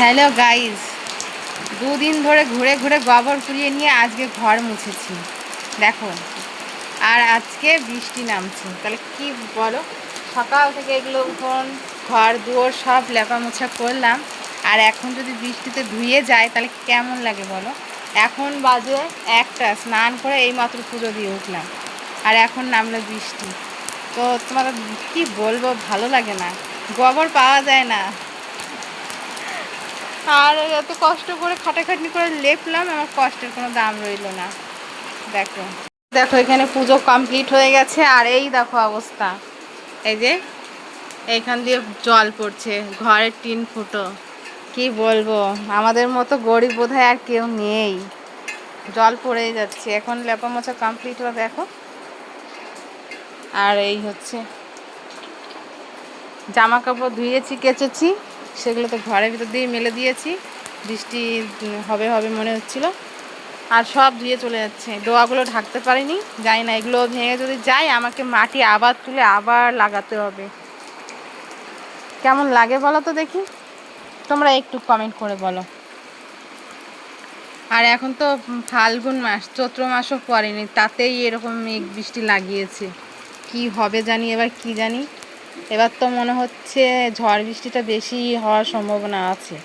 Hello guys, দুদিন ধরে ঘুরে ঘুরে গোবর কুড়িয়ে নিয়ে আজকে ঘর মুছেছি দেখো। আর আজকে বৃষ্টি নামছে, তাহলে কি বলো। সকাল থেকে এগুলো উঠোন ঘর দুয়ার সব লেপা মোছা করলাম, আর এখন যদি বৃষ্টিতে ধুয়ে যায় তাহলে কেমন লাগে বলো। এখন বাজে একটা, স্নান করে এইমাত্র পুজো দিয়ে উঠলাম, আর এখন নামলো বৃষ্টি। তো তোমাদের কি বলবো, ভালো লাগে না, গোবর পাওয়া যায় না। আর এত কষ্ট করে খাটাখাটনি করে লেপলাম, আমার কষ্টের কোনো দাম রইল না। দেখো দেখো এখানে পুজো কমপ্লিট হয়ে গেছে, আর এই দেখো অবস্থা। এই যে এইখান দিয়ে জল পড়ছে, ঘরের টিন ফুটো। কি বলবো, আমাদের মতো গরিব বোধহয় আর কেউ নেই। জল পড়েই যাচ্ছে। এখন লেপা মোছা কমপ্লিট হলো দেখো। আর এই হচ্ছে জামা কাপড় ধুয়েছি কেচেছি, সেগুলো তো ঘরের ভিতর দিয়ে মেলে দিয়েছি। বৃষ্টি হবে হবে মনে হচ্ছিল, আর সব ধুয়ে চলে যাচ্ছে। ডোয়াগুলো ঢাকতে পারিনি, জানি না এগুলো ভেঙে যদি যায় আমাকে মাটি আবার তুলে আবার লাগাতে হবে। কেমন লাগে বলো তো দেখি, তোমরা একটু কমেন্ট করে বলো। আর এখন তো ফাল্গুন মাস, চৈত্র মাসও পড়েনি, তাতেই এরকম মেঘ বৃষ্টি লাগিয়েছে। কি হবে জানি এবার, কি জানি। এবার তো মনে হচ্ছে ঝড় বৃষ্টিটা বেশি হওয়ার সম্ভাবনা আছে।